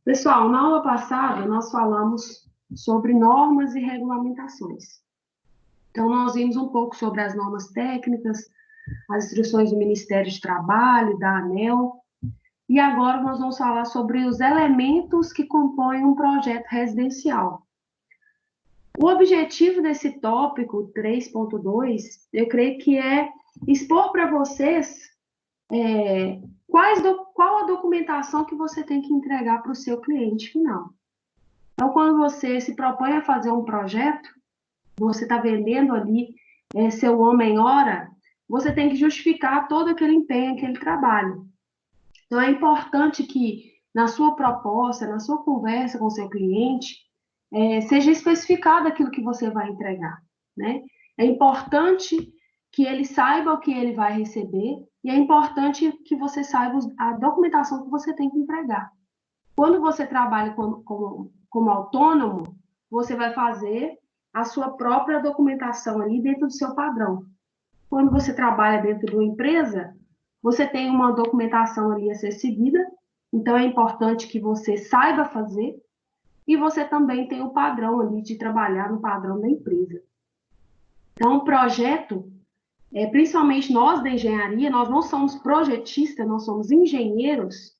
Pessoal, na aula passada, nós falamos sobre normas e regulamentações. Então, nós vimos um pouco sobre as normas técnicas, as instruções do Ministério de Trabalho, da ANEEL, e agora nós vamos falar sobre os elementos que compõem um projeto residencial. O objetivo desse tópico 3.2, eu creio que é expor para vocês qual a documentação que você tem que entregar para o seu cliente final. Então, quando você se propõe a fazer um projeto, você está vendendo ali seu homem-hora, você tem que justificar todo aquele empenho, aquele trabalho. Então, é importante que na sua proposta, na sua conversa com o seu cliente, seja especificado aquilo que você vai entregar, né? É importante que ele saiba o que ele vai receber e é importante que você saiba a documentação que você tem que entregar. Quando você trabalha como autônomo, você vai fazer a sua própria documentação ali dentro do seu padrão. Quando você trabalha dentro de uma empresa, você tem uma documentação ali a ser seguida, então é importante que você saiba fazer e você também tem o padrão ali de trabalhar no padrão da empresa. Então, o projeto, principalmente nós da engenharia, nós não somos projetistas, nós somos engenheiros,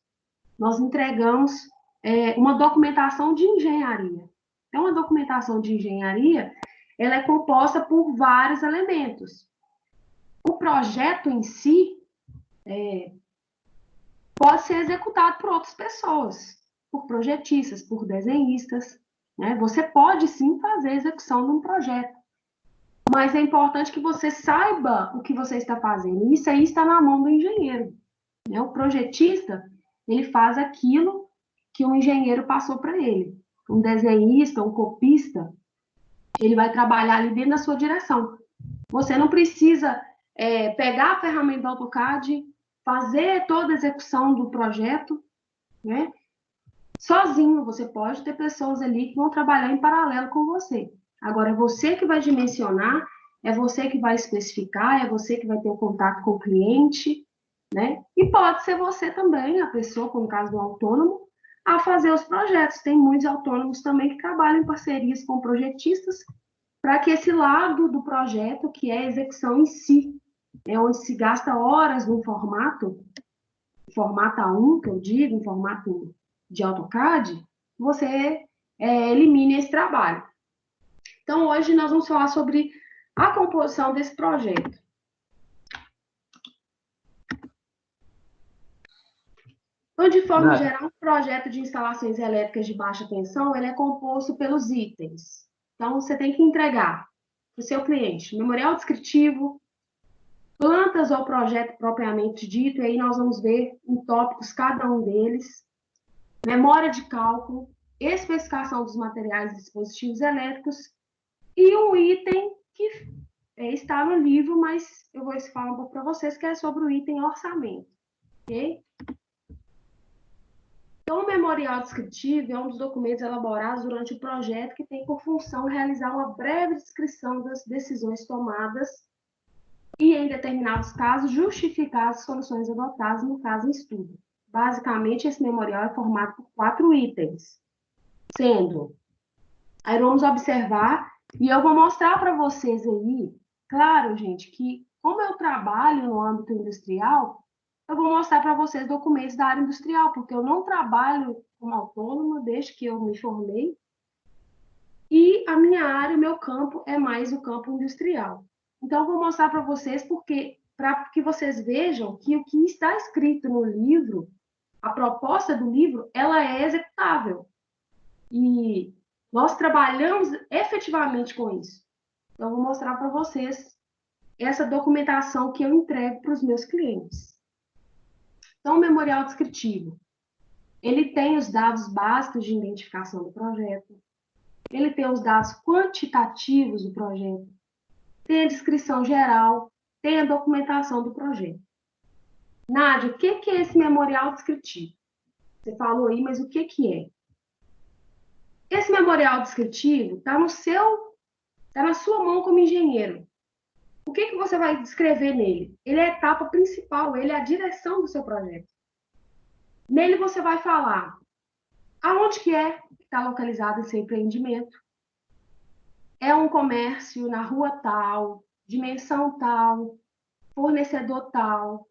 nós entregamos uma documentação de engenharia. Então, a documentação de engenharia, ela é composta por vários elementos. O projeto em si pode ser executado por outras pessoas, por projetistas, por desenhistas, né? Você pode sim fazer a execução de um projeto, mas é importante que você saiba o que você está fazendo. Isso aí está na mão do engenheiro, né? O projetista, ele faz aquilo que o engenheiro passou para ele. Um desenhista, um copista, ele vai trabalhar ali dentro da sua direção. Você não precisa pegar a ferramenta do AutoCAD, fazer toda a execução do projeto, né? Sozinho. Você pode ter pessoas ali que vão trabalhar em paralelo com você. Agora, é você que vai dimensionar, é você que vai especificar, é você que vai ter o contato com o cliente, né? E pode ser você também, a pessoa, como no caso do autônomo, a fazer os projetos. Tem muitos autônomos também que trabalham em parcerias com projetistas para que esse lado do projeto, que é a execução em si, onde se gasta horas no formato A1, que eu digo, em formato de AutoCAD, você elimine esse trabalho. Então, hoje nós vamos falar sobre a composição desse projeto. Então, de forma geral, um projeto de instalações elétricas de baixa tensão, ele é composto pelos itens. Então, você tem que entregar para o seu cliente memorial descritivo, plantas ou projeto propriamente dito, e aí nós vamos ver em tópicos cada um deles, memória de cálculo, especificação dos materiais e dispositivos elétricos e um item que está no livro, mas eu vou falar um pouco para vocês, que é sobre o item orçamento, ok? Então, o memorial descritivo é um dos documentos elaborados durante o projeto que tem por função realizar uma breve descrição das decisões tomadas e, em determinados casos, justificar as soluções adotadas no caso em estudo. Basicamente, esse memorial é formado por 4 itens, sendo... Aí vamos observar, e eu vou mostrar para vocês aí, claro, gente, que como eu trabalho no âmbito industrial, eu vou mostrar para vocês documentos da área industrial, porque eu não trabalho como autônoma desde que eu me formei, e a minha área, o meu campo, é mais o campo industrial. Então, eu vou mostrar para vocês, para que vocês vejam que o que está escrito no livro, a proposta do livro, ela é executável. E nós trabalhamos efetivamente com isso. Então, eu vou mostrar para vocês essa documentação que eu entrego para os meus clientes. Então, o memorial descritivo, ele tem os dados básicos de identificação do projeto, ele tem os dados quantitativos do projeto, tem a descrição geral, tem a documentação do projeto. Nádia, o que é esse memorial descritivo? Você falou aí, mas o que é? Esse memorial descritivo está na sua mão como engenheiro. O que você vai descrever nele? Ele é a etapa principal, ele é a direção do seu projeto. Nele você vai falar Aonde que está localizado esse empreendimento? É um comércio na rua tal, dimensão tal, fornecedor tal,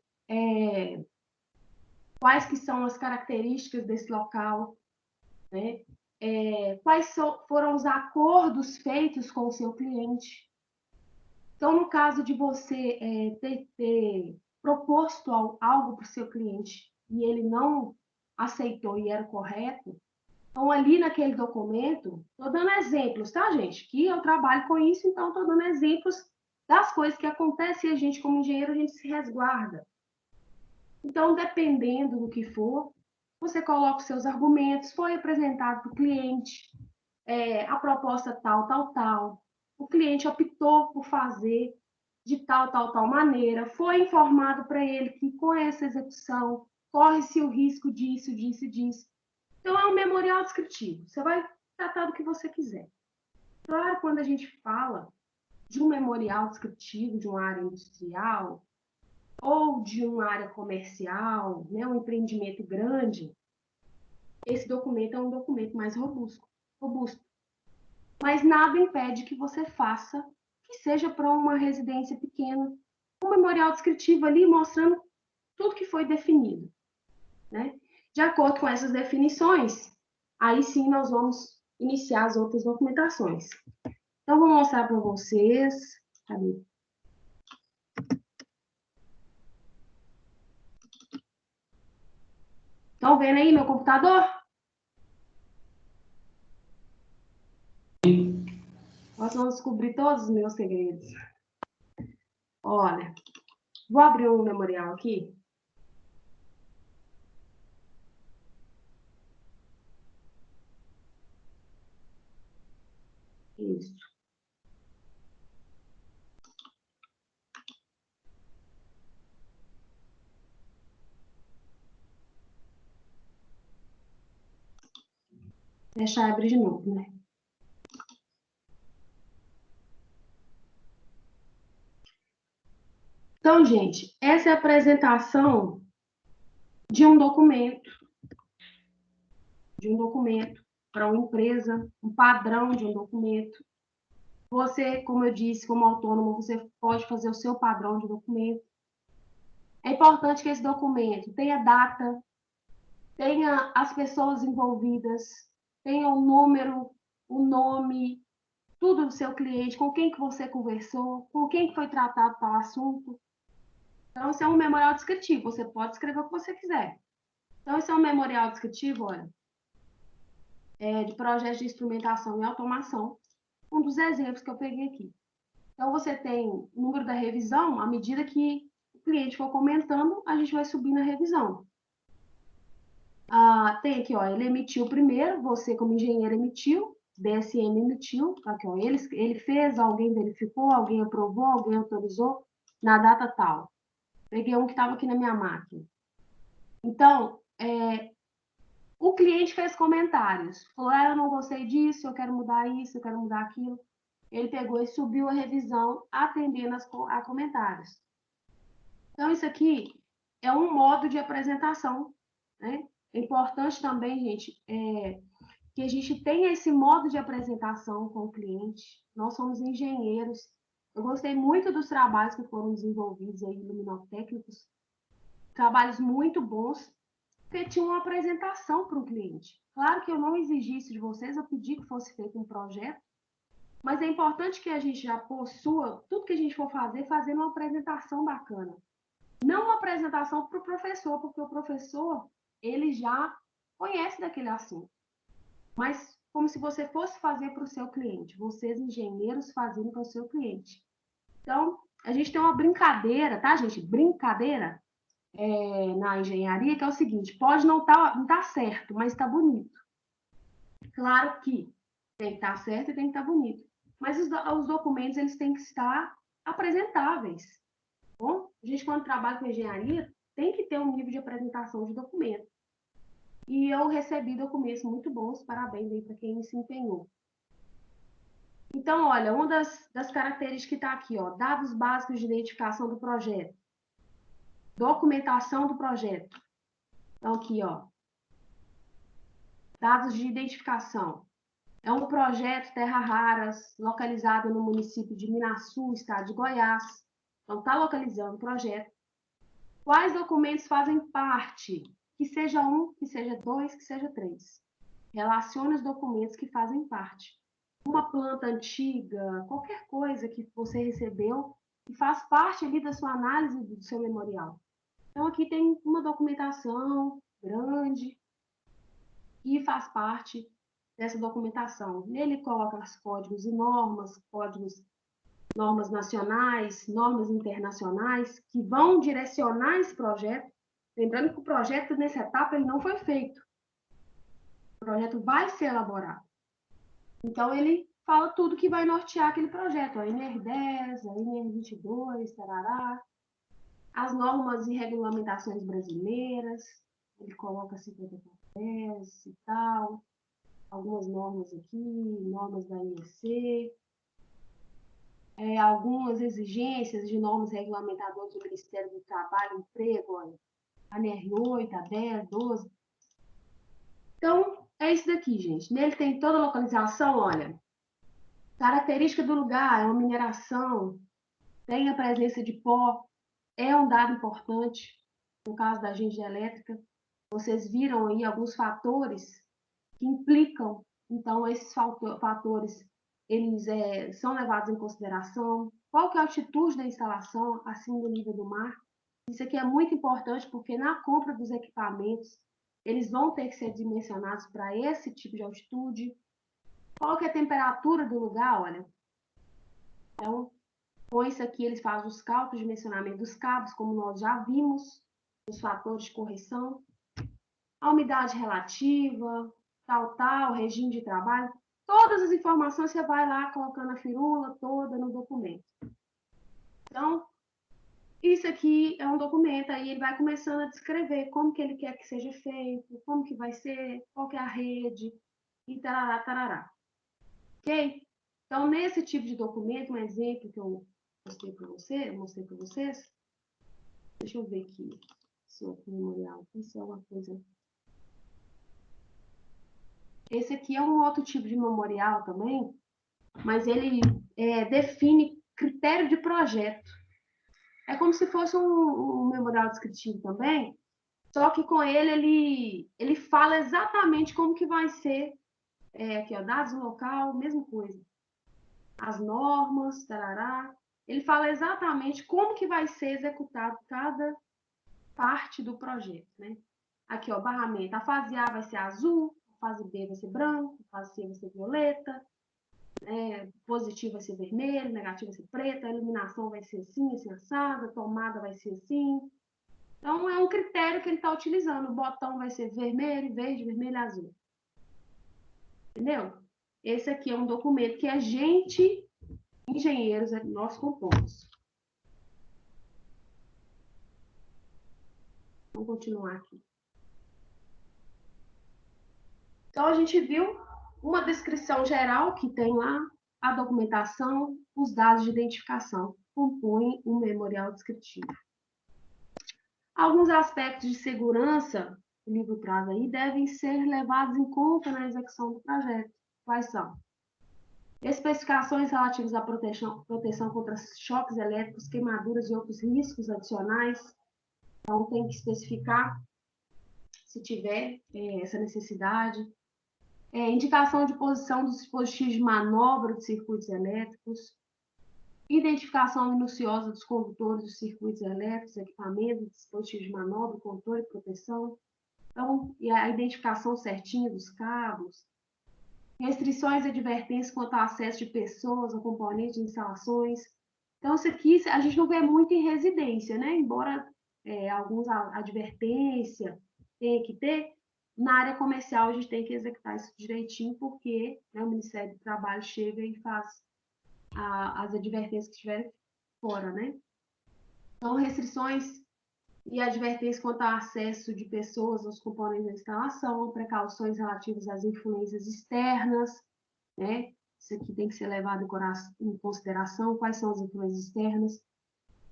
quais que são as características desse local, né? Foram os acordos feitos com o seu cliente. Então, no caso de você ter proposto algo para o seu cliente e ele não aceitou e era correto, então ali naquele documento, estou dando exemplos, tá, gente? Que eu trabalho com isso, então estou dando exemplos das coisas que acontecem e a gente, como engenheiro, a gente se resguarda. Então, dependendo do que for, você coloca os seus argumentos, foi apresentado para o cliente, a proposta tal, tal, tal. O cliente optou por fazer de tal, tal, tal maneira, foi informado para ele que com essa execução corre-se o risco disso, disso, disso. Então, é um memorial descritivo. Você vai tratar do que você quiser. Claro, quando a gente fala de um memorial descritivo de uma área industrial ou de uma área comercial, né, um empreendimento grande, esse documento é um documento mais robusto. Mas nada impede que você faça, que seja para uma residência pequena, um memorial descritivo ali mostrando tudo que foi definido, né? De acordo com essas definições, aí sim nós vamos iniciar as outras documentações. Então, vou mostrar para vocês. Cadê? Estão vendo aí meu computador? Nós vamos descobrir todos os meus segredos. Olha, vou abrir um memorial aqui. Isso. Deixar abrir de novo, né? Então, gente, essa é a apresentação de um documento para uma empresa, um padrão de um documento. Você, como eu disse, como autônomo, você pode fazer o seu padrão de documento. É importante que esse documento tenha data, tenha as pessoas envolvidas, tenha o número, o nome, tudo do seu cliente, com quem que você conversou, com quem que foi tratado tal assunto. Então, isso é um memorial descritivo, você pode escrever o que você quiser. Então, isso é um memorial descritivo, olha, de projetos de instrumentação e automação, um dos exemplos que eu peguei aqui. Então, você tem o número da revisão, à medida que o cliente for comentando, a gente vai subir na revisão. Tem aqui, ó, ele emitiu primeiro, você como engenheiro emitiu, DSM emitiu, tá aqui, ó, ele fez, alguém verificou, alguém aprovou, alguém autorizou, na data tal. Peguei um que estava aqui na minha máquina. Então, o cliente fez comentários, falou, eu não gostei disso, eu quero mudar isso, eu quero mudar aquilo. Ele pegou e subiu a revisão atendendo a comentários. Então, isso aqui é um modo de apresentação, né? É importante também, gente, que a gente tenha esse modo de apresentação com o cliente. Nós somos engenheiros. Eu gostei muito dos trabalhos que foram desenvolvidos aí, luminotécnicos, trabalhos muito bons, porque tinha uma apresentação para o cliente. Claro que eu não exigi isso de vocês, eu pedi que fosse feito um projeto, mas é importante que a gente já possua, tudo que a gente for fazer, fazendo uma apresentação bacana. Não uma apresentação para o professor, porque o professor, ele já conhece daquele assunto. Mas como se você fosse fazer para o seu cliente, vocês engenheiros fazendo para o seu cliente. Então, a gente tem uma brincadeira, tá, gente? Brincadeira na engenharia, que é o seguinte, pode não tá certo, mas está bonito. Claro que tem que estar certo e tem que estar bonito. Mas os documentos, eles têm que estar apresentáveis. Bom, a gente, quando trabalha com engenharia, tem que ter um nível de apresentação de documento. E eu recebi documentos muito bons, parabéns aí para quem se empenhou. Então, olha, uma das características que está aqui, ó, dados básicos de identificação do projeto, documentação do projeto. Então, aqui, ó, Dados de identificação. É um projeto Terra Raras, localizado no município de Minaçu, estado de Goiás. Então, está localizando o projeto. Quais documentos fazem parte? Que seja um, que seja dois, que seja três. Relacione os documentos que fazem parte. Uma planta antiga, qualquer coisa que você recebeu e faz parte ali da sua análise do seu memorial. Então, aqui tem uma documentação grande e faz parte dessa documentação. Nele coloca os códigos e normas, normas nacionais, normas internacionais, que vão direcionar esse projeto. Lembrando que o projeto, nessa etapa, ele não foi feito. O projeto vai ser elaborado. Então, ele fala tudo que vai nortear aquele projeto. A NR10, a NR22, tarará, as normas e regulamentações brasileiras, ele coloca 5010 e tal, algumas normas aqui, normas da IEC, algumas exigências de normas regulamentadoras do Ministério do Trabalho, Emprego, a NR8, a 10, 12. Então, é isso daqui, gente. Nele tem toda a localização, olha. Característica do lugar, é uma mineração, tem a presença de pó, é um dado importante, no caso da energia elétrica. Vocês viram aí alguns fatores que implicam, então esses fatores eles são levados em consideração. Qual que é a altitude da instalação acima do nível do mar? Isso aqui é muito importante porque na compra dos equipamentos eles vão ter que ser dimensionados para esse tipo de altitude. Qual que é a temperatura do lugar? Olha, então com isso aqui eles fazem os cálculos de dimensionamento dos cabos, como nós já vimos, os fatores de correção, a umidade relativa, tal, regime de trabalho, todas as informações você vai lá colocando a firula toda no documento. Então, isso aqui é um documento, aí ele vai começando a descrever como que ele quer que seja feito, como que vai ser, qual que é a rede, e tarará, tarará. Ok? Então, nesse tipo de documento, um exemplo que eu mostrei para vocês, deixa eu ver aqui, se é memorial, se é uma coisa. Esse aqui é um outro tipo de memorial também, mas ele define critério de projeto. É como se fosse um memorial descritivo também, só que com ele fala exatamente como que vai ser, aqui, ó, dados do local, mesma coisa. As normas, tarará. Ele fala exatamente como que vai ser executado cada parte do projeto, né? Aqui, ó, barramento. A fase A vai ser azul, a fase B vai ser branco, a fase C vai ser violeta, positivo vai ser vermelho, negativo vai ser preto, a iluminação vai ser assim, assim, assada, a tomada vai ser assim. Então, é um critério que ele está utilizando. O botão vai ser vermelho, verde, vermelho, azul. Entendeu? Esse aqui é um documento que a gente, engenheiros, nós compomos. Vamos continuar aqui. Então, a gente viu uma descrição geral que tem lá, a documentação, os dados de identificação, compõem um memorial descritivo. Alguns aspectos de segurança, o livro traz aí, devem ser levados em conta na execução do projeto. Quais são? Especificações relativas à proteção contra choques elétricos, queimaduras e outros riscos adicionais. Então, tem que especificar se tiver essa necessidade. Indicação de posição dos dispositivos de manobra dos circuitos elétricos. Identificação minuciosa dos condutores dos circuitos elétricos, equipamentos, dispositivos de manobra, controle e proteção. Então, e a identificação certinha dos cabos. Restrições e advertências quanto ao acesso de pessoas a componentes de instalações. Então, isso aqui a gente não vê muito em residência, né? Embora alguns advertência tenha que ter, na área comercial a gente tem que executar isso direitinho, porque o Ministério do Trabalho chega e faz as advertências que estiverem fora, né? Então, restrições e advertências quanto ao acesso de pessoas aos componentes da instalação, precauções relativas às influências externas, né? Isso aqui tem que ser levado em consideração, quais são as influências externas,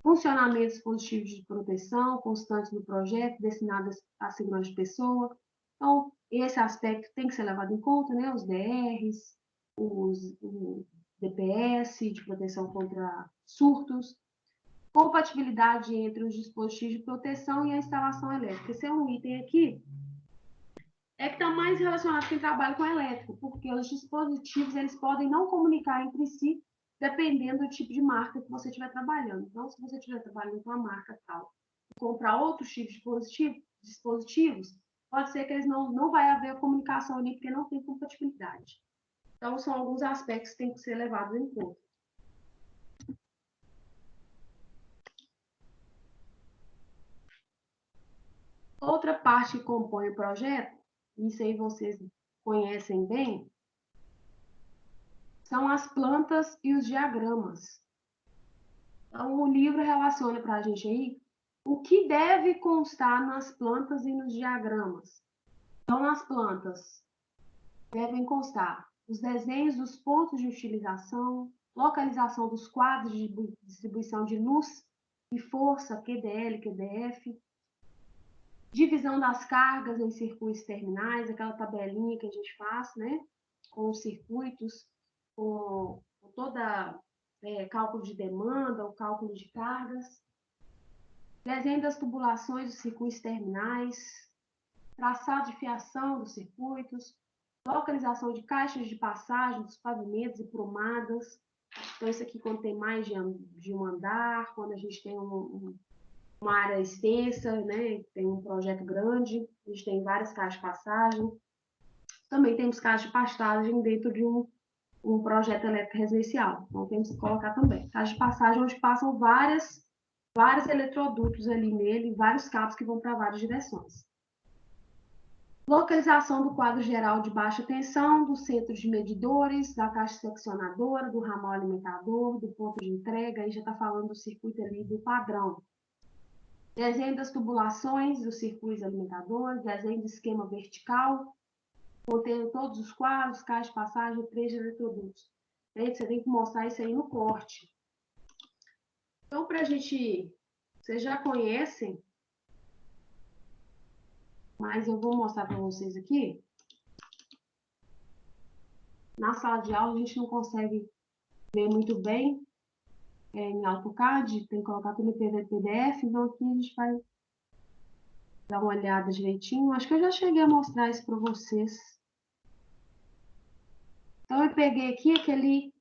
funcionamentos positivos de proteção constantes no projeto, destinados à segurança de pessoa, Então, esse aspecto tem que ser levado em conta, né? Os DRs, o DPS, de proteção contra surtos, compatibilidade entre os dispositivos de proteção e a instalação elétrica. Esse é um item aqui que está mais relacionado com quem trabalha com elétrico, porque os dispositivos eles podem não comunicar entre si, dependendo do tipo de marca que você estiver trabalhando. Então, se você estiver trabalhando com a marca tal, e comprar outros tipos de dispositivos, pode ser que eles não vai haver a comunicação ali, porque não tem compatibilidade. Então, são alguns aspectos que têm que ser levados em conta. Outra parte que compõe o projeto, isso aí vocês conhecem bem, são as plantas e os diagramas. Então, o livro relaciona para a gente aí o que deve constar nas plantas e nos diagramas. Então, nas plantas, devem constar os desenhos dos pontos de utilização, localização dos quadros de distribuição de luz e força, QDL, QDF, divisão das cargas em circuitos terminais, aquela tabelinha que a gente faz, né? Com os circuitos, com toda cálculo de demanda, o cálculo de cargas, desenho das tubulações dos circuitos terminais, traçado de fiação dos circuitos, localização de caixas de passagem dos pavimentos e prumadas. Então, isso aqui quando tem mais de um andar, quando a gente tem uma área extensa, né? Tem um projeto grande, a gente tem várias caixas de passagem. Também temos caixas de pastagem dentro de um projeto elétrico residencial. Então, temos que colocar também. Caixa de passagem onde passam vários eletrodutos ali nele, vários cabos que vão para várias direções. Localização do quadro geral de baixa tensão, do centro de medidores, da caixa seccionadora, do ramal alimentador, do ponto de entrega, aí já está falando do circuito ali do padrão. Desenho das tubulações dos circuitos alimentadores, desenho do esquema vertical, contendo todos os quadros, caixa de passagem, três eletrodutos. Você tem que mostrar isso aí no corte. Então, para a gente... Vocês já conhecem, mas eu vou mostrar para vocês aqui. Na sala de aula, a gente não consegue ver muito bem em AutoCAD, tem que colocar tudo em PDF, então aqui a gente vai dar uma olhada direitinho. Acho que eu já cheguei a mostrar isso para vocês. Então, eu peguei aqui aquele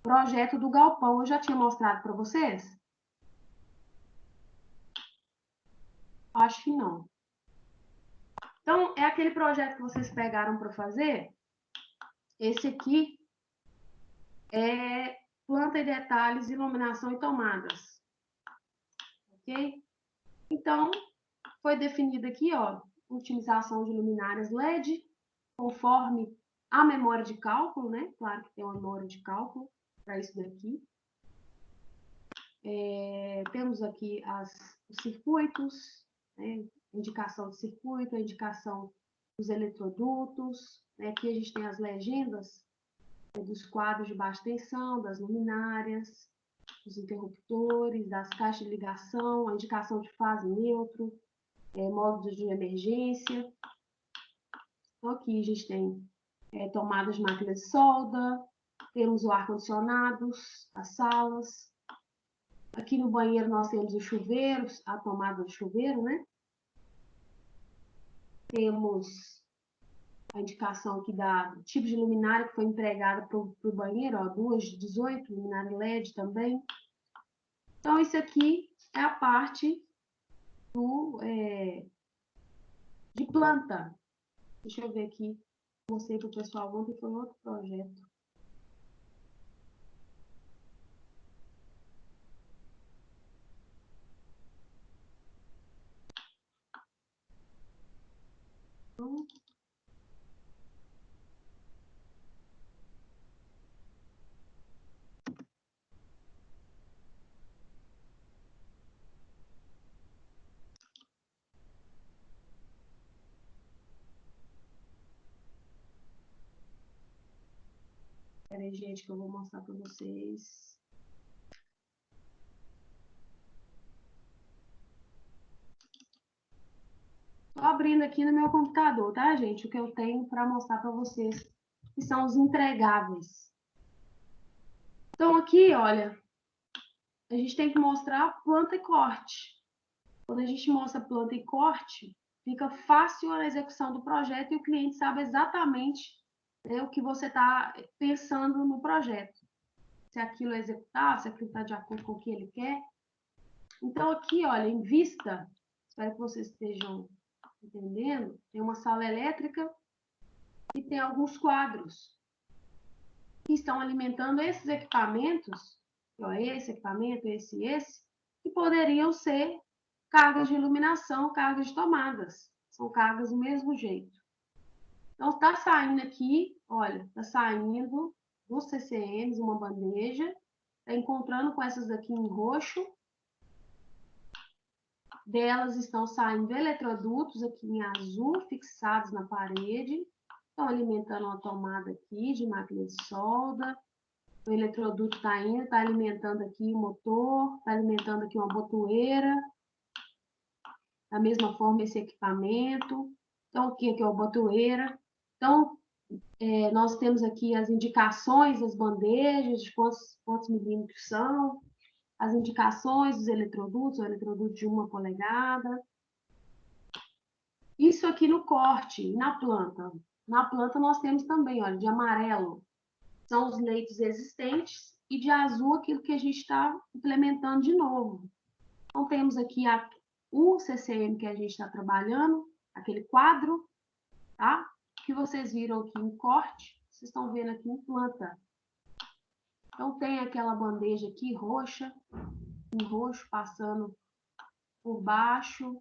projeto do galpão, eu já tinha mostrado para vocês? Acho que não. Então, é aquele projeto que vocês pegaram para fazer. Esse aqui é planta e detalhes, iluminação e tomadas. Ok? Então, foi definido aqui, ó, utilização de luminárias LED, conforme a memória de cálculo, né? Claro que tem uma memória de cálculo para isso daqui. Temos aqui os circuitos, né? Indicação do circuito, a indicação dos eletrodutos. Né? Aqui a gente tem as legendas dos quadros de baixa tensão, das luminárias, dos interruptores, das caixas de ligação, a indicação de fase neutro, modos de emergência. Então, aqui a gente tem tomadas de máquina de solda, temos o ar-condicionado, as salas. Aqui no banheiro nós temos os chuveiros, a tomada do chuveiro, né? Temos a indicação aqui do tipo de luminária que foi empregada para o banheiro, ó, 2 de 18, luminária LED também. Então, isso aqui é a parte de planta. Deixa eu ver aqui. Mostrei para o pessoal ontem, foi outro projeto. Então, peraí, gente, que eu vou mostrar para vocês. Estou abrindo aqui no meu computador, tá, gente? O que eu tenho para mostrar para vocês, que são os entregáveis. Então, aqui, olha, a gente tem que mostrar planta e corte. Quando a gente mostra planta e corte, fica fácil a execução do projeto e o cliente sabe exatamente, né, o que você está pensando no projeto. Se aquilo é executável, se aquilo está de acordo com o que ele quer. Então, aqui, olha, em vista, espero que vocês estejam entendendo, tem uma sala elétrica e tem alguns quadros que estão alimentando esses equipamentos, ó, esse equipamento, esse, que poderiam ser cargas de iluminação, cargas de tomadas. São cargas do mesmo jeito. Então, está saindo aqui, olha, está saindo dos CCMs uma bandeja, está encontrando com essas aqui em roxo, delas estão saindo eletrodutos aqui em azul, fixados na parede, estão alimentando uma tomada aqui de máquina de solda, o eletroduto está indo, está alimentando aqui o motor, está alimentando aqui uma botoeira, da mesma forma esse equipamento. Então, aqui é a botoeira. Então, nós temos aqui as indicações das bandejas, de quantos milímetros são, as indicações dos eletrodutos, o eletroduto de 1 polegada. Isso aqui no corte, na planta. Na planta nós temos também, olha, de amarelo, são os leitos existentes, e de azul aquilo que a gente está implementando de novo. Então, temos aqui o CCM que a gente está trabalhando, aquele quadro, tá? Que vocês viram aqui em corte, vocês estão vendo aqui em planta. Então, tem aquela bandeja aqui roxa, em roxo, passando por baixo,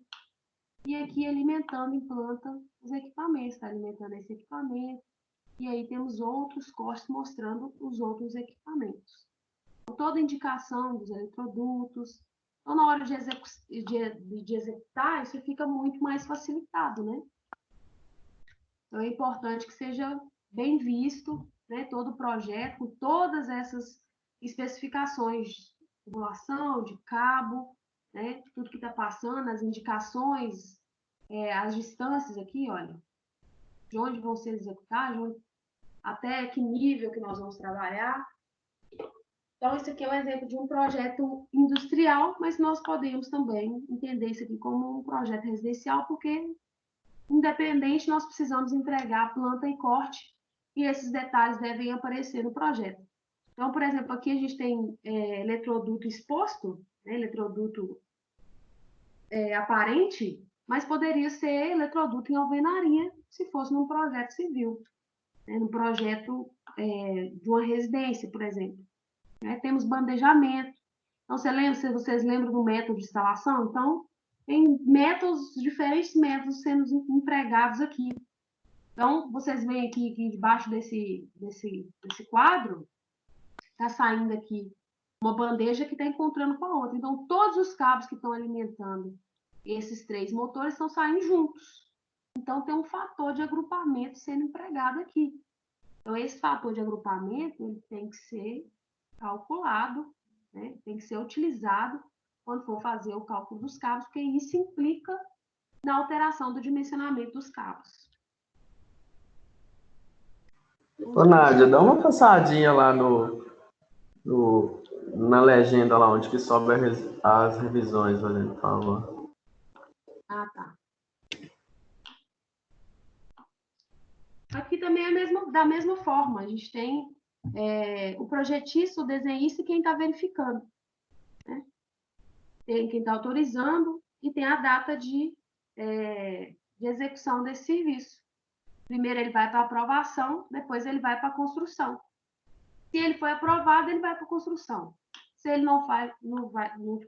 e aqui alimentando em planta os equipamentos, está alimentando esse equipamento, e aí temos outros cortes mostrando os outros equipamentos. Então, toda indicação dos eletrodutos. Então, na hora de executar, isso fica muito mais facilitado, né? Então, é importante que seja bem visto, né, todo o projeto, com todas essas especificações de tubulação, de cabo, né, de tudo que está passando, as indicações, as distâncias aqui, olha, de onde vão ser executados, até que nível que nós vamos trabalhar. Então, isso aqui é um exemplo de um projeto industrial, mas nós podemos também entender isso aqui como um projeto residencial, porque, independente, nós precisamos entregar planta e corte, e esses detalhes devem aparecer no projeto. Então, por exemplo, aqui a gente tem eletroduto exposto, né, eletroduto aparente, mas poderia ser eletroduto em alvenaria, se fosse num projeto civil, né, num projeto de uma residência, por exemplo. Né? Temos bandejamento. Então, se vocês lembram do método de instalação? Então, tem métodos, diferentes métodos sendo empregados aqui. Então, vocês veem aqui que debaixo desse quadro, está saindo aqui uma bandeja que está encontrando com a outra. Então, todos os cabos que estão alimentando esses 3 motores estão saindo juntos. Então, tem um fator de agrupamento sendo empregado aqui. Então, esse fator de agrupamento ele tem que ser calculado, né? Tem que ser utilizado quando for fazer o cálculo dos cabos, porque isso implica na alteração do dimensionamento dos cabos. Ô, Nádia, dá uma passadinha lá na legenda lá onde que sobe as revisões, por favor. Ah, tá. Aqui também é da mesma forma, a gente tem o projetista, o desenhista e quem está verificando. Né? Tem quem está autorizando e tem a data de execução desse serviço. Primeiro ele vai para a aprovação, depois ele vai para a construção. Se ele foi aprovado, ele vai para a construção. Se ele não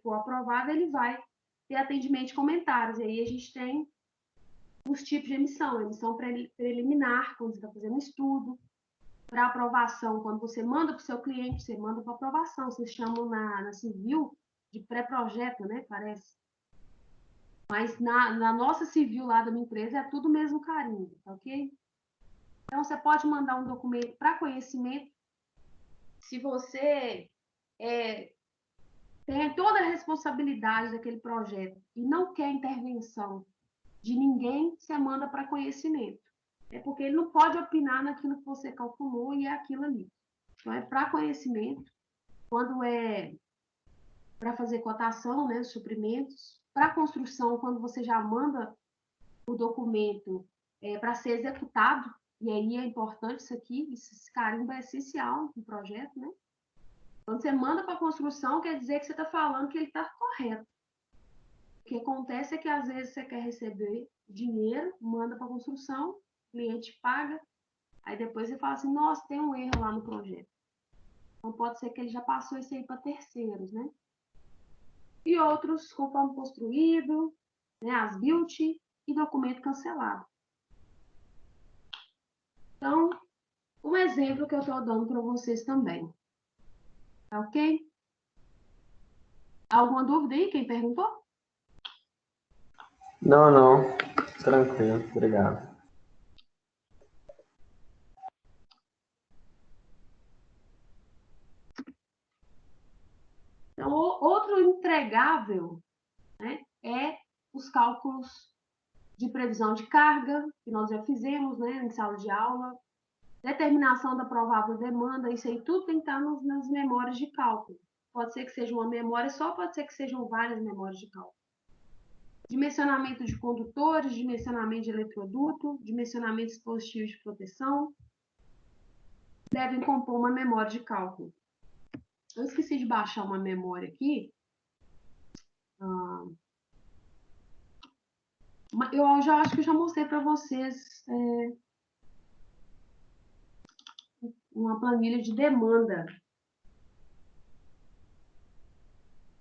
for aprovado, ele vai ter atendimento de comentários. E aí a gente tem os tipos de emissão. Emissão preliminar, quando você está fazendo um estudo. Para aprovação, quando você manda para o seu cliente, você manda para aprovação. Vocês chamam na civil de pré-projeto, né? Parece. Mas na nossa civil lá da minha empresa é tudo mesmo carinho, tá ok? Então, você pode mandar um documento para conhecimento. Se você tem toda a responsabilidade daquele projeto e não quer intervenção de ninguém, você manda para conhecimento. É porque ele não pode opinar naquilo que você calculou e é aquilo ali. Então, é para conhecimento. Quando é para fazer cotação, né, suprimentos. Para construção, quando você já manda o documento para ser executado, e aí é importante isso aqui, esse carimbo é essencial no projeto, né? Quando você manda para a construção, quer dizer que você está falando que ele está correto. O que acontece é que às vezes você quer receber dinheiro, manda para a construção, o cliente paga, aí depois você fala assim, nossa, tem um erro lá no projeto. Então pode ser que ele já passou isso aí para terceiros, né? E outros conforme construído, né, as built e documento cancelado. Então, um exemplo que eu estou dando para vocês também. Tá ok? Alguma dúvida aí? Quem perguntou? Não, não. Tranquilo, obrigado. Então, outro entregável, né, é os cálculos de previsão de carga, que nós já fizemos, né, em sala de aula, determinação da provável demanda, isso aí tudo tem que estar nas memórias de cálculo. Pode ser que seja uma memória só, pode ser que sejam várias memórias de cálculo. Dimensionamento de condutores, dimensionamento de eletroduto, dimensionamento de dispositivos de proteção, devem compor uma memória de cálculo. Eu esqueci de baixar uma memória aqui. Eu já acho que eu já mostrei para vocês uma planilha de demanda.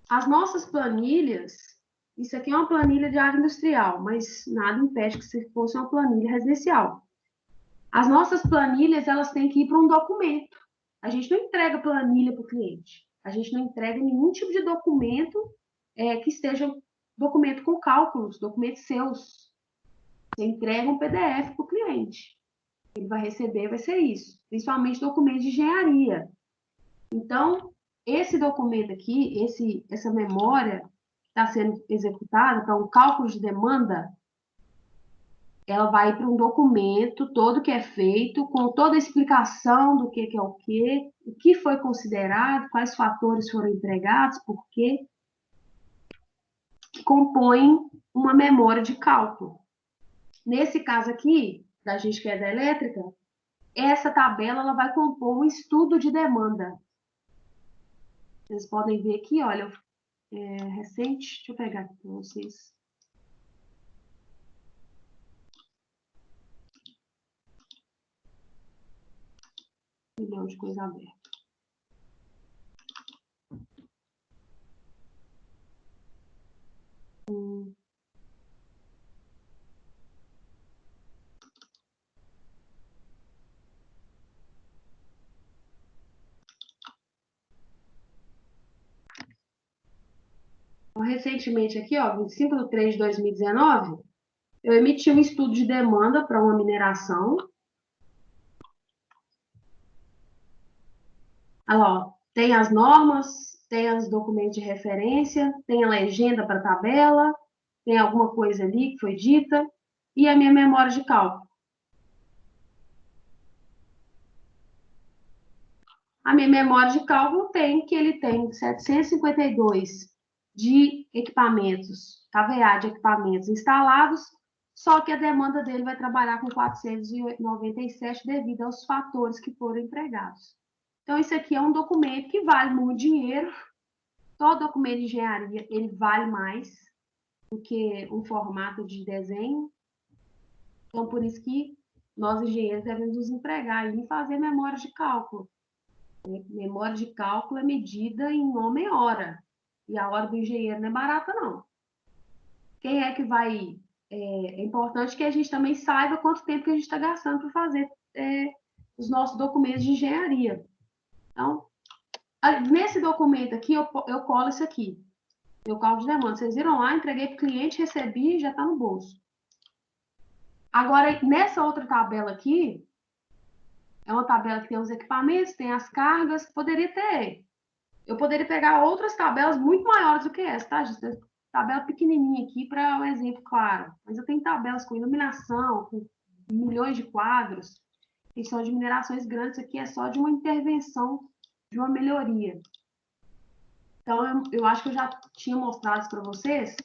As nossas planilhas, isso aqui é uma planilha de área industrial, mas nada impede que se fosse uma planilha residencial. As nossas planilhas, elas têm que ir para um documento. A gente não entrega planilha para o cliente. A gente não entrega nenhum tipo de documento que esteja documento com cálculos, documentos seus. Você entrega um PDF para o cliente. Ele vai receber, vai ser isso. Principalmente documentos de engenharia. Então, esse documento aqui, essa memória que está sendo executada para um cálculo de demanda, ela vai para um documento todo que é feito, com toda a explicação do que é o que foi considerado, quais fatores foram empregados, por quê, que compõem uma memória de cálculo. Nesse caso aqui, da gente que é da elétrica, essa tabela ela vai compor um estudo de demanda. Vocês podem ver aqui, olha, recente, deixa eu pegar aqui para vocês. Milhão de coisa aberta. Então, recentemente aqui, ó, 25 de 3 de 2019, eu emiti um estudo de demanda para uma mineração. Olha lá, ó, tem as normas, tem os documentos de referência, tem a legenda para a tabela, tem alguma coisa ali que foi dita, e a minha memória de cálculo. A minha memória de cálculo tem que ele tem 752 de equipamentos, KVA de equipamentos instalados, só que a demanda dele vai trabalhar com 497 devido aos fatores que foram empregados. Então, isso aqui é um documento que vale muito dinheiro. Todo documento de engenharia, ele vale mais do que um formato de desenho. Então, por isso que nós, engenheiros, devemos nos empregar e fazer memória de cálculo. Memória de cálculo é medida em homem-hora. E a hora do engenheiro não é barata, não. Quem é que vai... É importante que a gente também saiba quanto tempo que a gente está gastando para fazer os nossos documentos de engenharia. Então, nesse documento aqui, eu colo isso aqui. Meu cálculo de demanda. Vocês viram lá, entreguei para o cliente, recebi e já está no bolso. Agora, nessa outra tabela aqui, é uma tabela que tem os equipamentos, tem as cargas, eu poderia pegar outras tabelas muito maiores do que essa, tá, gente? tabela pequenininha aqui para um exemplo claro. Mas eu tenho tabelas com iluminação, com milhões de quadros, que são de minerações grandes. Isso aqui é só de uma intervenção, de uma melhoria. Então, eu acho que eu já tinha mostrado isso para vocês.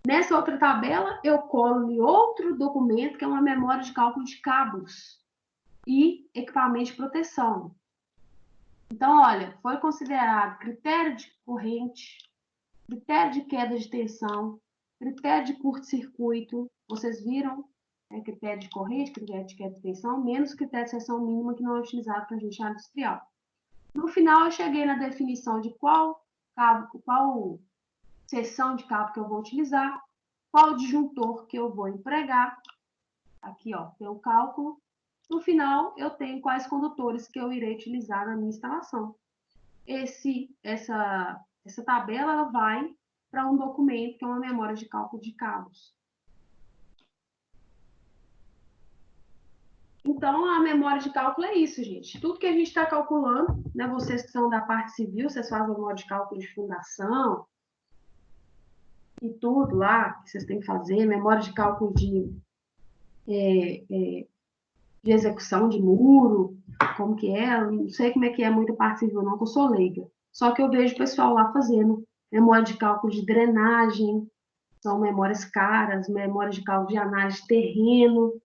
Nessa outra tabela, eu colo em outro documento, que é uma memória de cálculo de cabos e equipamento de proteção. Então, olha, foi considerado critério de corrente, critério de queda de tensão, critério de curto-circuito. Vocês viram? Critério de corrente, critério de queda de tensão, menos critério de seção mínima que não é utilizado para a gente industrial. No final, eu cheguei na definição de qual cabo, qual seção de cabo que eu vou utilizar, qual disjuntor que eu vou empregar. Aqui, ó, tem o cálculo. No final, eu tenho quais condutores que eu irei utilizar na minha instalação. Essa tabela ela vai para um documento que é uma memória de cálculo de cabos. Então, a memória de cálculo é isso, gente. Tudo que a gente está calculando, né? Vocês que são da parte civil, vocês fazem memória de cálculo de fundação e tudo lá que vocês têm que fazer, memória de cálculo de execução de muro, como que é, eu não sei como é que é muito parte civil não, que eu sou leiga. Só que eu vejo o pessoal lá fazendo memória de cálculo de drenagem, são memórias caras, memória de cálculo de análise de terreno.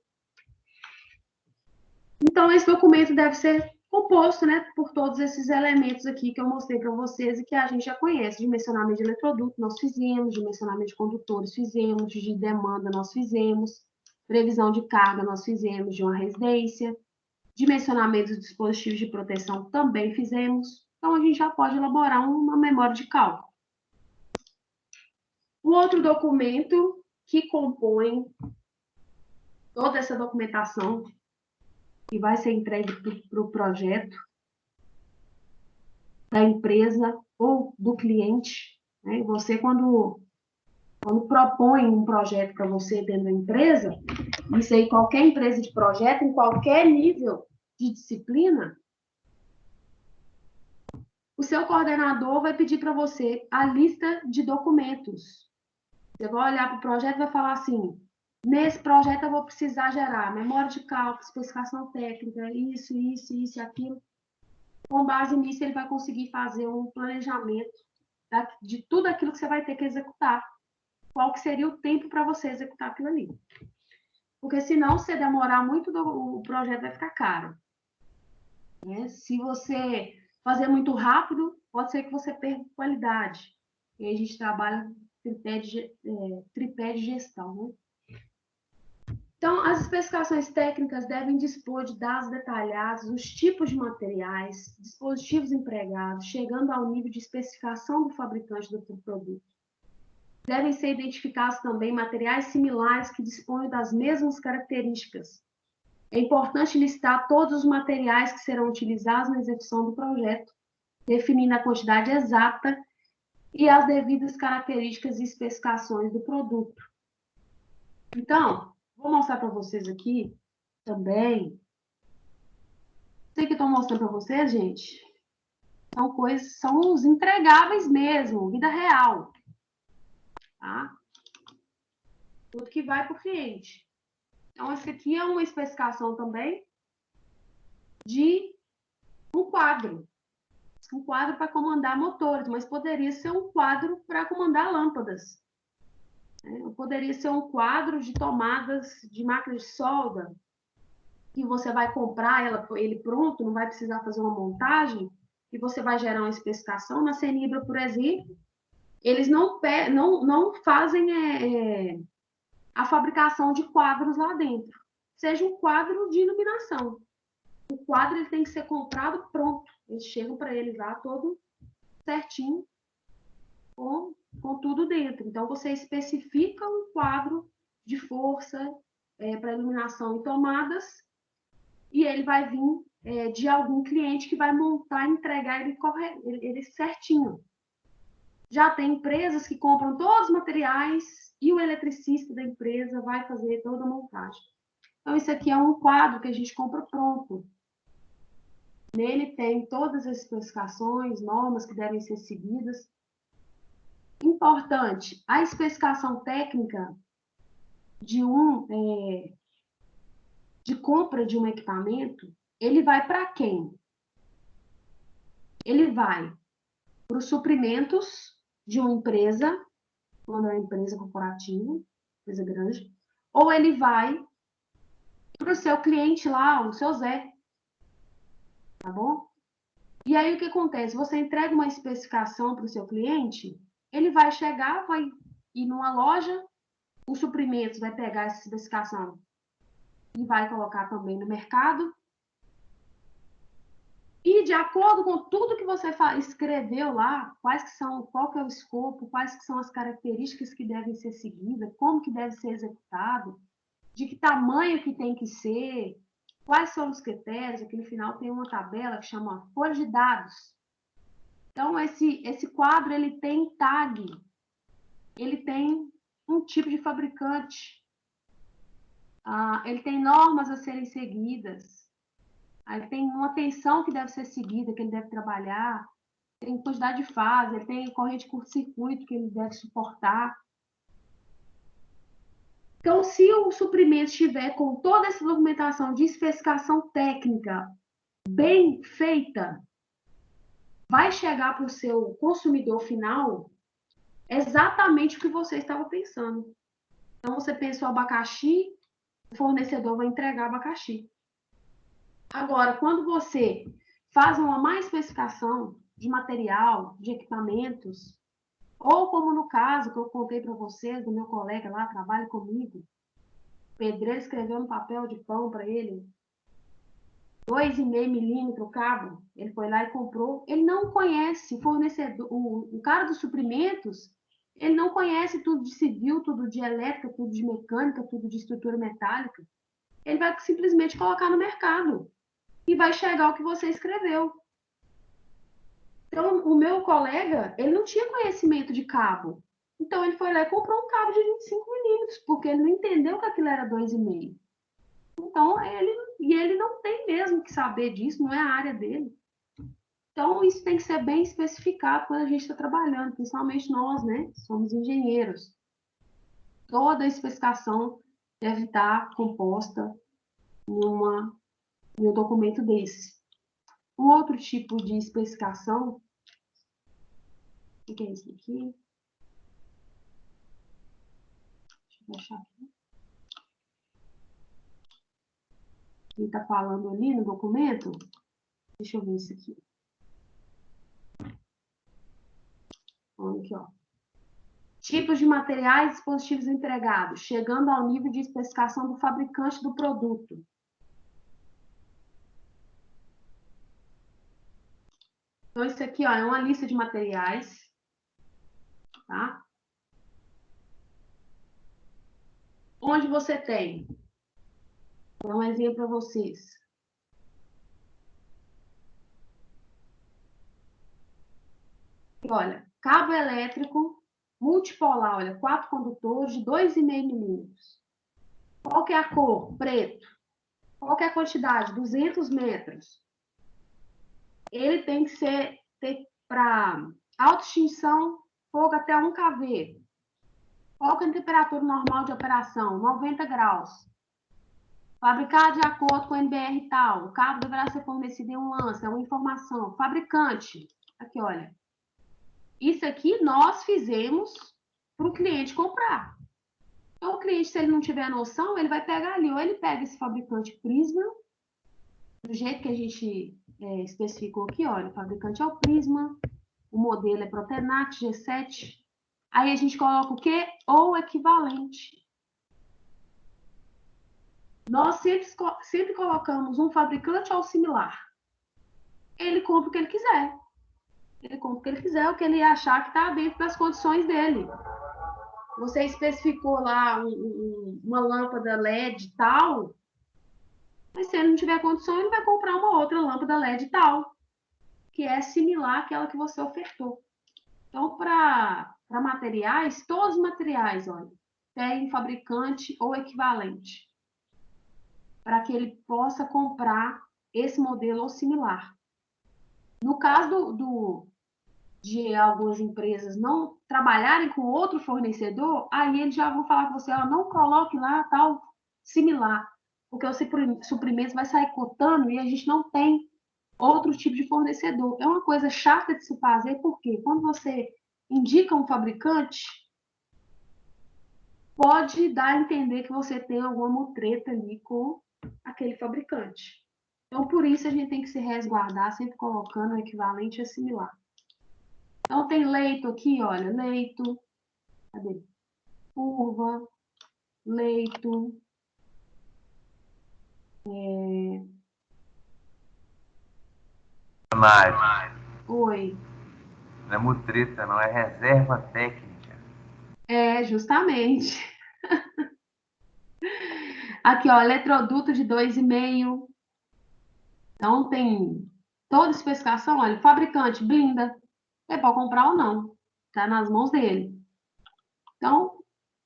Então, esse documento deve ser composto, né, por todos esses elementos aqui que eu mostrei para vocês e que a gente já conhece. Dimensionamento de eletroduto nós fizemos, dimensionamento de condutores fizemos, de demanda nós fizemos, previsão de carga nós fizemos de uma residência, dimensionamento dos dispositivos de proteção também fizemos. Então, a gente já pode elaborar uma memória de cálculo. O outro documento que compõe toda essa documentação que vai ser entregue para o projeto da empresa ou do cliente. Né? Você, quando propõe um projeto para você dentro da empresa, isso aí qualquer empresa de projeto, em qualquer nível de disciplina, o seu coordenador vai pedir para você a lista de documentos. Você vai olhar para o projeto e vai falar assim, nesse projeto eu vou precisar gerar memória de cálculo, especificação técnica, isso e aquilo. Com base nisso, ele vai conseguir fazer um planejamento de tudo aquilo que você vai ter que executar. Qual que seria o tempo para você executar aquilo ali. Porque senão, se demorar muito, o projeto vai ficar caro. Né? Se você fazer muito rápido, pode ser que você perca qualidade. E aí a gente trabalha tripé de gestão. Né? Então, as especificações técnicas devem dispor de dados detalhados, os tipos de materiais, dispositivos empregados, chegando ao nível de especificação do fabricante do produto. Devem ser identificados também materiais similares que disponham das mesmas características. É importante listar todos os materiais que serão utilizados na execução do projeto, definindo a quantidade exata e as devidas características e especificações do produto. Então, vou mostrar para vocês aqui também. Sei que estou mostrando para vocês, gente. São coisas, são os entregáveis mesmo, vida real. Tá? Tudo que vai para o cliente. Então, esse aqui é uma especificação também de um quadro. Um quadro para comandar motores, mas poderia ser um quadro para comandar lâmpadas. Poderia ser um quadro de tomadas de máquina de solda, que você vai comprar ele pronto, não vai precisar fazer uma montagem, e você vai gerar uma especificação. Na Cenibra, por exemplo, eles não fazem a fabricação de quadros lá dentro. Seja um quadro de iluminação. O quadro ele tem que ser comprado pronto. Eles chegam para eles lá todo certinho, com tudo dentro. Então, você especifica um quadro de força para iluminação e tomadas, e ele vai vir de algum cliente que vai montar e entregar ele certinho. Já tem empresas que compram todos os materiais e o eletricista da empresa vai fazer toda a montagem. Então, isso aqui é um quadro que a gente compra pronto. Nele tem todas as especificações, normas que devem ser seguidas. importante, a especificação técnica de compra de um equipamento, ele vai para quem? Ele vai para os suprimentos de uma empresa, quando é uma empresa corporativa, empresa grande, ou ele vai para o seu cliente lá, o seu Zé, tá bom? E aí o que acontece? Você entrega uma especificação para o seu cliente, ele vai chegar, vai ir numa loja, os suprimentos vai pegar essa especificação e vai colocar também no mercado. E de acordo com tudo que você escreveu lá, qual que é o escopo, quais que são as características que devem ser seguidas, como que deve ser executado, de que tamanho que tem que ser, quais são os critérios, aqui no final tem uma tabela que chama folha de dados. Então, esse quadro, ele tem tag, ele tem um tipo de fabricante, ele tem normas a serem seguidas, aí tem uma tensão que deve ser seguida, que ele deve trabalhar, tem quantidade de fase, ele tem corrente curto-circuito que ele deve suportar. Então, se o suprimento estiver com toda essa documentação de especificação técnica bem feita, vai chegar para o seu consumidor final exatamente o que você estava pensando. Então, você pensou abacaxi, o fornecedor vai entregar abacaxi. Agora, quando você faz uma má especificação de material, de equipamentos, ou como no caso que eu contei para vocês, do meu colega lá, trabalha comigo, o pedreiro escreveu no papel de pão para ele, 2,5 milímetros o cabo, ele foi lá e comprou. Ele não conhece fornecedor, o cara dos suprimentos, ele não conhece tudo de civil, tudo de elétrica, tudo de mecânica, tudo de estrutura metálica. Ele vai simplesmente colocar no mercado e vai chegar ao que você escreveu. Então, o meu colega, ele não tinha conhecimento de cabo. Então, ele foi lá e comprou um cabo de 25 milímetros, porque ele não entendeu que aquilo era 2,5. Então, ele não tem mesmo que saber disso, não é a área dele. Então, isso tem que ser bem especificado quando a gente está trabalhando, principalmente nós, né? Somos engenheiros. Toda a especificação deve estar composta em um documento desse. Um outro tipo de especificação, o que é isso aqui? Deixa eu achar aqui. Quem está falando ali no documento, deixa eu ver isso aqui. Olha aqui, ó. Tipos de materiais e dispositivos entregados, chegando ao nível de especificação do fabricante do produto. Então, isso aqui, ó, é uma lista de materiais, tá? Onde você tem, vou dar um exemplo para vocês. Olha, cabo elétrico multipolar, olha, 4 condutores de 2,5 milímetros. Qual que é a cor? Preto. Qual que é a quantidade? 200 metros. Ele tem que ser para autoextinção, fogo até 1 kV. Qual que é a temperatura normal de operação? 90 graus. Fabricado de acordo com o NBR tal. O cabo deverá ser fornecido em um lance, é uma informação. Fabricante. Aqui, olha. Isso aqui nós fizemos para o cliente comprar. Então, o cliente, se ele não tiver noção, ele vai pegar ali, ou ele pega esse fabricante Prisma, do jeito que a gente especificou aqui, olha, o fabricante é o Prisma, o modelo é Protenat G7. Aí a gente coloca o quê? Ou equivalente. Nós sempre colocamos um fabricante ou similar. Ele compra o que ele quiser. Ele compra o que ele quiser, o que ele achar que está dentro das condições dele. Você especificou lá uma lâmpada LED tal, mas se ele não tiver condição, ele vai comprar uma outra lâmpada LED tal, que é similar àquela que você ofertou. Então, para materiais, todos os materiais, olha, tem fabricante ou equivalente, para que ele possa comprar esse modelo ou similar. No caso de algumas empresas não trabalharem com outro fornecedor, aí eles já vão falar com você, ó, não coloque lá tal similar, porque o suprimento vai sair cotando e a gente não tem outro tipo de fornecedor. É uma coisa chata de se fazer, porque quando você indica um fabricante, pode dar a entender que você tem alguma mutreta ali com aquele fabricante. Então, por isso, a gente tem que se resguardar, sempre colocando o equivalente a similar. Então, tem leito aqui, olha, leito, cadê? Curva, leito, Nath, oi. não é mutreta, não é reserva técnica. É, justamente. Aqui, ó, eletroduto de 2,5. Então, tem toda a especificação, olha, fabricante blinda, é para comprar ou não, está nas mãos dele. Então,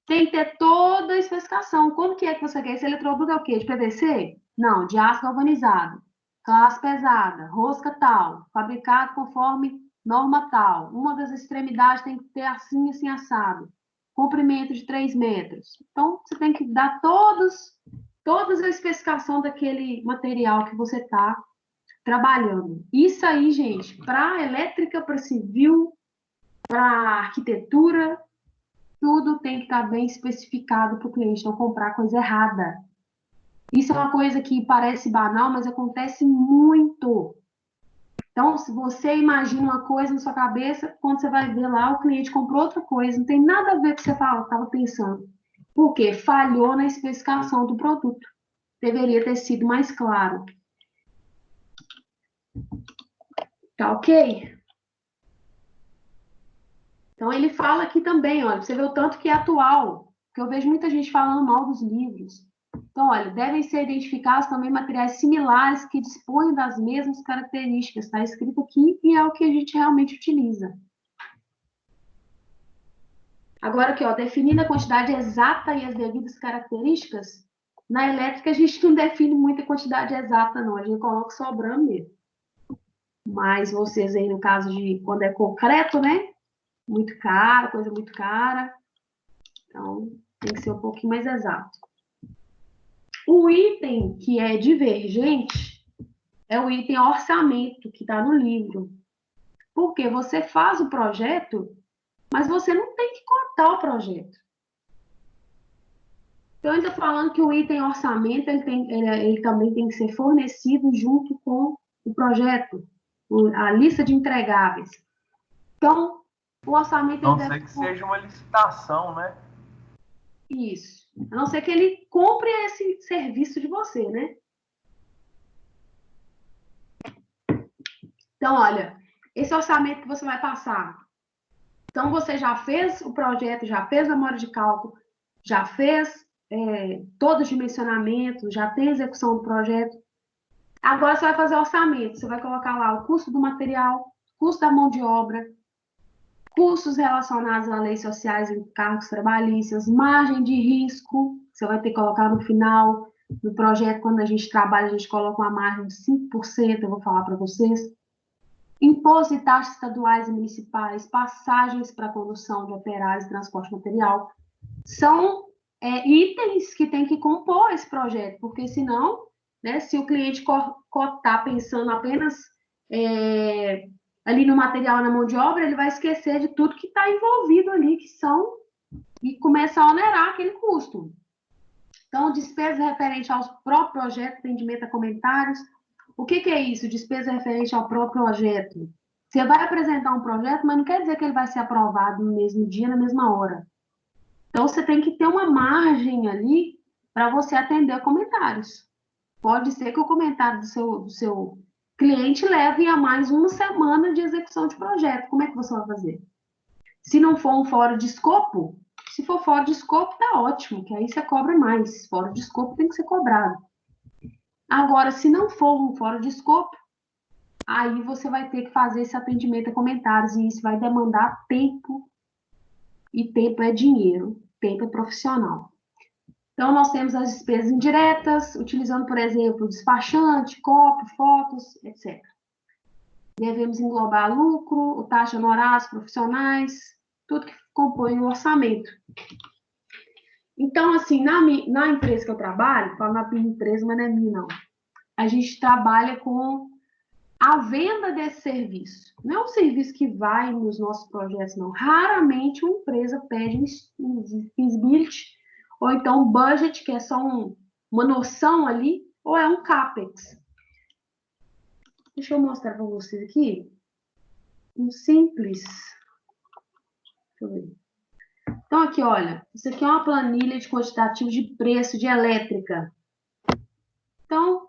tem que ter toda a especificação. Como que é que você quer? Esse eletroduto é o quê? De PVC? Não, de aço galvanizado. Classe pesada, rosca tal, fabricado conforme norma tal. Uma das extremidades tem que ter assim, assim, assado. Comprimento de 3 metros. Então, você tem que dar todas a especificação daquele material que você está trabalhando. Isso aí, gente, para elétrica, para civil, para arquitetura, tudo tem que estar bem especificado para o cliente não comprar coisa errada. Isso é uma coisa que parece banal, mas acontece muito. Então, se você imagina uma coisa na sua cabeça, quando você vai ver lá, o cliente comprou outra coisa, não tem nada a ver com o que você estava pensando. Por quê? Falhou na especificação do produto. Deveria ter sido mais claro. Tá ok? Então, ele fala aqui também, olha, você vê o tanto que é atual, que eu vejo muita gente falando mal dos livros. Então, olha, devem ser identificados também materiais similares que dispõem das mesmas características. Está escrito aqui e é o que a gente realmente utiliza. Agora aqui, ó, definindo a quantidade exata e as devidas características, na elétrica a gente não define muita quantidade exata, não. A gente coloca sobrando mesmo. Mas vocês aí, no caso de quando é concreto, né? Muito caro, coisa muito cara. Então, tem que ser um pouquinho mais exato. O item que é divergente é o item orçamento, que está no livro. Porque você faz o projeto, mas você não tem que cotar o projeto. Então, ele está falando que o item orçamento ele também tem que ser fornecido junto com o projeto, a lista de entregáveis. Então, o orçamento A ele não deve ser que seja uma licitação, né? isso. A não ser que ele compre esse serviço de você, né? Então, olha, esse orçamento que você vai passar. Então, você já fez o projeto, já fez a memória de cálculo, já fez todo o dimensionamento, já tem execução do projeto. Agora você vai fazer o orçamento. Você vai colocar lá o custo do material, custo da mão de obra, custos relacionados a leis sociais e encargos trabalhistas, margem de risco, você vai ter que colocar no final do projeto, quando a gente trabalha, a gente coloca uma margem de 5%, eu vou falar para vocês. Imposto e taxas estaduais e municipais, passagens para condução de operários e transporte material, são itens que tem que compor esse projeto, porque senão, né, se o cliente está pensando apenas ali no material, na mão de obra, ele vai esquecer de tudo que está envolvido ali, e começa a onerar aquele custo. Então, despesa referente ao próprio projeto, atendimento a comentários. O que é isso? Despesa referente ao próprio projeto. Você vai apresentar um projeto, mas não quer dizer que ele vai ser aprovado no mesmo dia, na mesma hora. Então, você tem que ter uma margem ali para você atender comentários. Pode ser que o comentário do seu cliente leve a mais uma semana de execução de projeto. Como é que você vai fazer? Se não for um fora de escopo, se for fora de escopo, tá ótimo, que aí você cobra mais. Fora de escopo tem que ser cobrado. Agora, se não for um fora de escopo, aí você vai ter que fazer esse atendimento a comentários e isso vai demandar tempo, e tempo é dinheiro, tempo é profissional. Então, nós temos as despesas indiretas, utilizando, por exemplo, despachante, copy, fotos, etc. Devemos englobar lucro, taxa honorários profissionais, tudo que compõe o orçamento. Então, assim, na empresa que eu trabalho, falo na minha empresa, mas não é minha, não. A gente trabalha com a venda desse serviço. Não é um serviço que vai nos nossos projetos, não. Raramente uma empresa pede um feasibility, ou então um budget, que é só uma noção ali, ou é um CAPEX. Deixa eu mostrar para vocês aqui. Um simples. Deixa eu ver. Então, aqui, olha. Isso aqui é uma planilha de quantitativo de preço de elétrica. Então,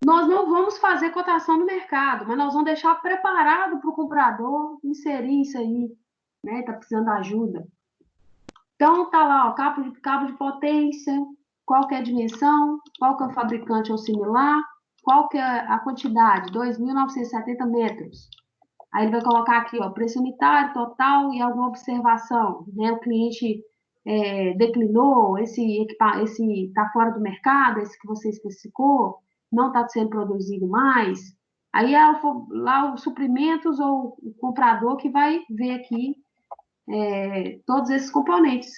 nós não vamos fazer cotação no mercado, mas nós vamos deixar preparado para o comprador inserir isso aí, né? Está precisando de ajuda. Então, tá lá, ó, cabo de potência, qual que é a dimensão, qual que é o fabricante ou similar, qual que é a quantidade, 2.970 metros. Aí ele vai colocar aqui, ó, preço unitário, total e alguma observação, né? O cliente declinou, esse está fora do mercado, esse que você especificou, não está sendo produzido mais. Aí é lá os suprimentos ou o comprador que vai ver aqui todos esses componentes.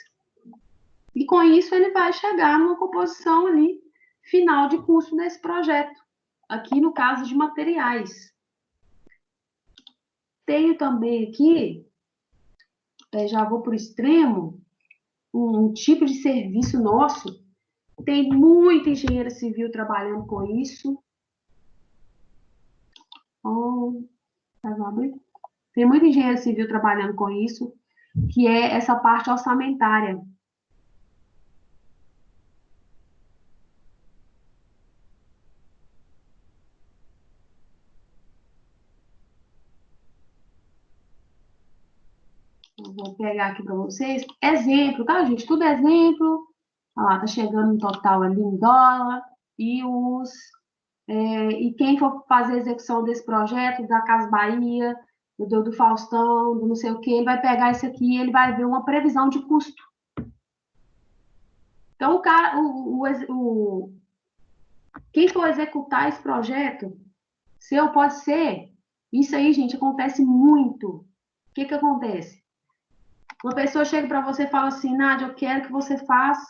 E com isso ele vai chegar numa composição ali final de custo desse projeto. Aqui no caso de materiais. Tenho também aqui, já vou para o extremo, um tipo de serviço nosso. Tem muita engenheira civil trabalhando com isso. Tem muita engenheira civil trabalhando com isso, que é essa parte orçamentária. Eu vou pegar aqui para vocês. Exemplo, tá, gente? Tudo exemplo. Olha lá, tá chegando um total ali em dólar. E quem for fazer a execução desse projeto, da Casa Bahia, do Faustão, do não sei o quê, ele vai pegar isso aqui e ele vai ver uma previsão de custo. Então, quem for executar esse projeto, pode ser. Isso aí, gente, acontece muito. O que acontece? Uma pessoa chega para você e fala assim, Nádia, eu quero que você faça,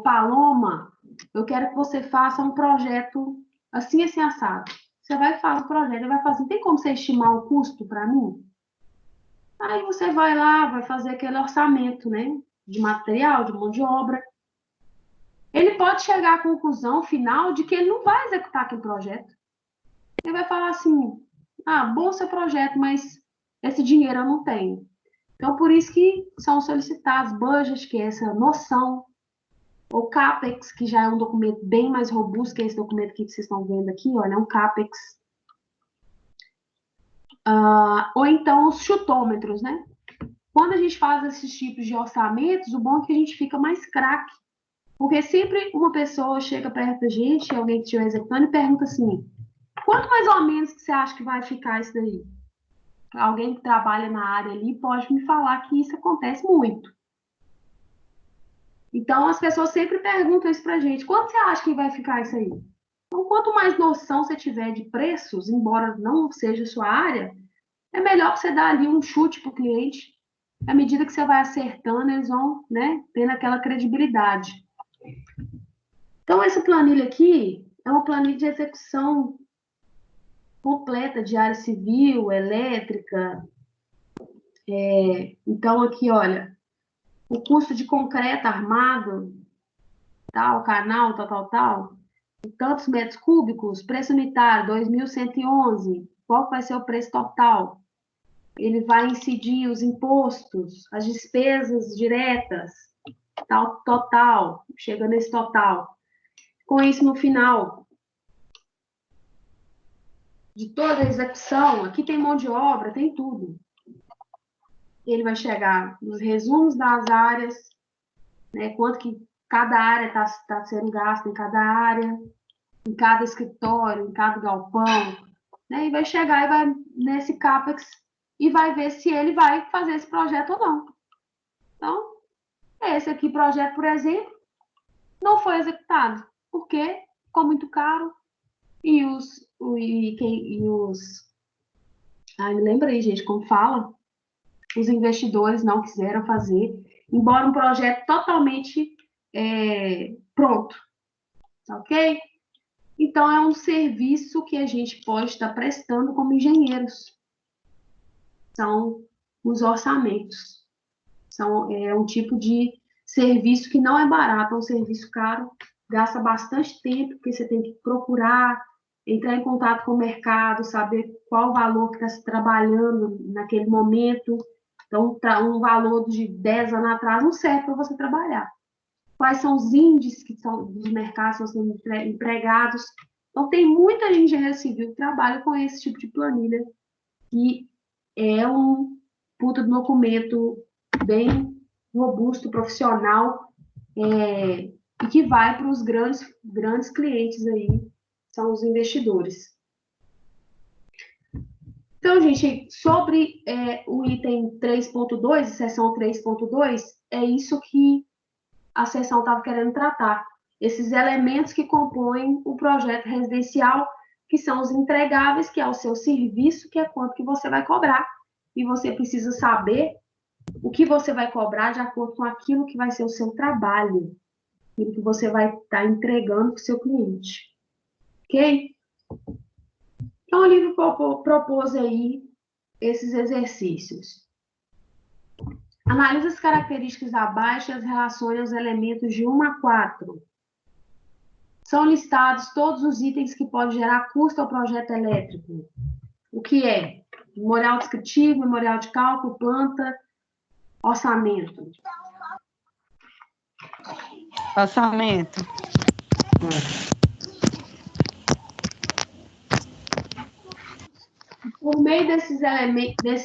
Paloma, eu quero que você faça um projeto assim, assim, assado. Você vai e faz o projeto, ele vai falar assim, tem como você estimar o custo para mim? Aí você vai lá, vai fazer aquele orçamento, né? De material, de mão de obra. Ele pode chegar à conclusão final de que ele não vai executar aquele projeto. Ele vai falar assim, bom seu projeto, mas esse dinheiro eu não tenho. Então, por isso que são solicitados budgets, que é essa noção, ou CAPEX, que já é um documento bem mais robusto que esse documento que vocês estão vendo aqui, olha, é um CAPEX. Ou então os chutômetros, né? Quando a gente faz esses tipos de orçamentos, o bom é que a gente fica mais craque. Porque sempre uma pessoa chega perto da gente, alguém que estiver executando, e pergunta assim, quanto mais ou menos que você acha que vai ficar isso daí? Alguém que trabalha na área ali pode me falar que isso acontece muito. Então, as pessoas sempre perguntam isso pra gente, quanto você acha que vai ficar isso aí? Então, quanto mais noção você tiver de preços, embora não seja a sua área, é melhor que você dar ali um chute para o cliente. À medida que você vai acertando, eles vão, né, tendo aquela credibilidade. Então, essa planilha aqui é uma planilha de execução completa de área civil, elétrica. Então, aqui, olha, o custo de concreto armado, tal, canal, tal, tantos metros cúbicos, preço unitário, 2.111, qual vai ser o preço total? Ele vai incidir os impostos, as despesas diretas, tal, total, chega nesse total. Com isso, no final de toda a execução, aqui tem mão de obra, tem tudo. Ele vai chegar nos resumos das áreas, né, quanto que cada área está sendo gasta em cada área, em cada escritório, em cada galpão, né, e vai chegar e vai nesse CAPEX e vai ver se ele vai fazer esse projeto ou não. Então, esse aqui projeto, por exemplo, não foi executado, porque ficou muito caro, E os... Ai, me lembrei, gente, como fala? Os investidores não quiseram fazer, embora um projeto totalmente pronto, ok? Então, é um serviço que a gente pode estar prestando como engenheiros. São os orçamentos. É um tipo de serviço que não é barato, é um serviço caro, gasta bastante tempo, porque você tem que procurar, entrar em contato com o mercado, saber qual o valor que está se trabalhando naquele momento. Então, um valor de 10 anos atrás não serve para você trabalhar. Quais são os índices que são dos mercados que estão sendo empregados. Então, tem muita engenharia civil que trabalha com esse tipo de planilha, que é um puta documento bem robusto, profissional, e que vai para os grandes clientes aí, são os investidores. Então, gente, sobre o item 3.2, seção 3.2, é isso que a seção estava querendo tratar. Esses elementos que compõem o projeto residencial, que são os entregáveis, que é o seu serviço, que é quanto que você vai cobrar. E você precisa saber o que você vai cobrar de acordo com aquilo que vai ser o seu trabalho, aquilo que você vai estar entregando para o seu cliente. Ok? Então, o livro propôs aí esses exercícios. Analise as características abaixo e as relações aos elementos de 1 a 4. São listados todos os itens que podem gerar custo ao projeto elétrico. O que é? Memorial descritivo, memorial de cálculo, planta, orçamento. Orçamento. Por meio desses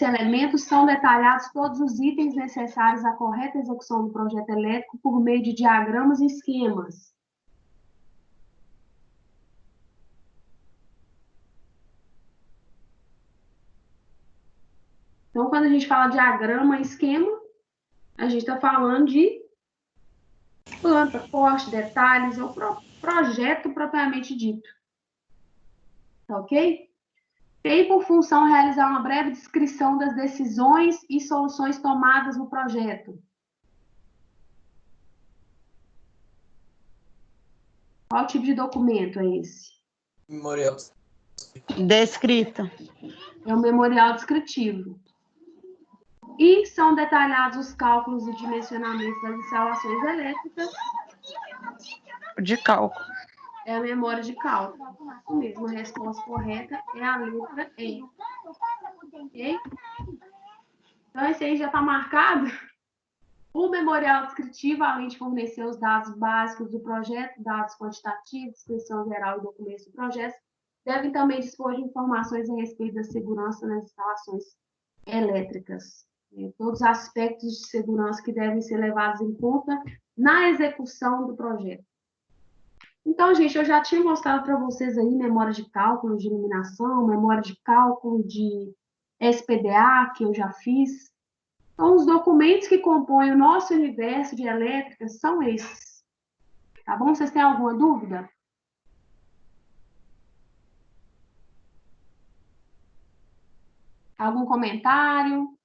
elementos, são detalhados todos os itens necessários à correta execução do projeto elétrico por meio de diagramas e esquemas. Então, quando a gente fala diagrama e esquema, a gente está falando de planta, corte, detalhes, é o projeto propriamente dito. Tá ok? Tem por função realizar uma breve descrição das decisões e soluções tomadas no projeto. Qual tipo de documento é esse? Memorial. Descrita. É o memorial descritivo. E são detalhados os cálculos e dimensionamentos das instalações elétricas. De cálculo. É a memória de cálculo. Isso mesmo, a resposta correta é a letra E. Ok? Então, esse aí já está marcado. O memorial descritivo, além de fornecer os dados básicos do projeto, dados quantitativos, descrição geral e documentos do projeto, devem também dispor de informações a respeito da segurança nas instalações elétricas. Todos os aspectos de segurança que devem ser levados em conta na execução do projeto. Então, gente, eu já tinha mostrado para vocês aí memória de cálculo de iluminação, memória de cálculo de SPDA, que eu já fiz. Então, os documentos que compõem o nosso universo de elétrica são esses. Tá bom? Vocês têm alguma dúvida? Algum comentário?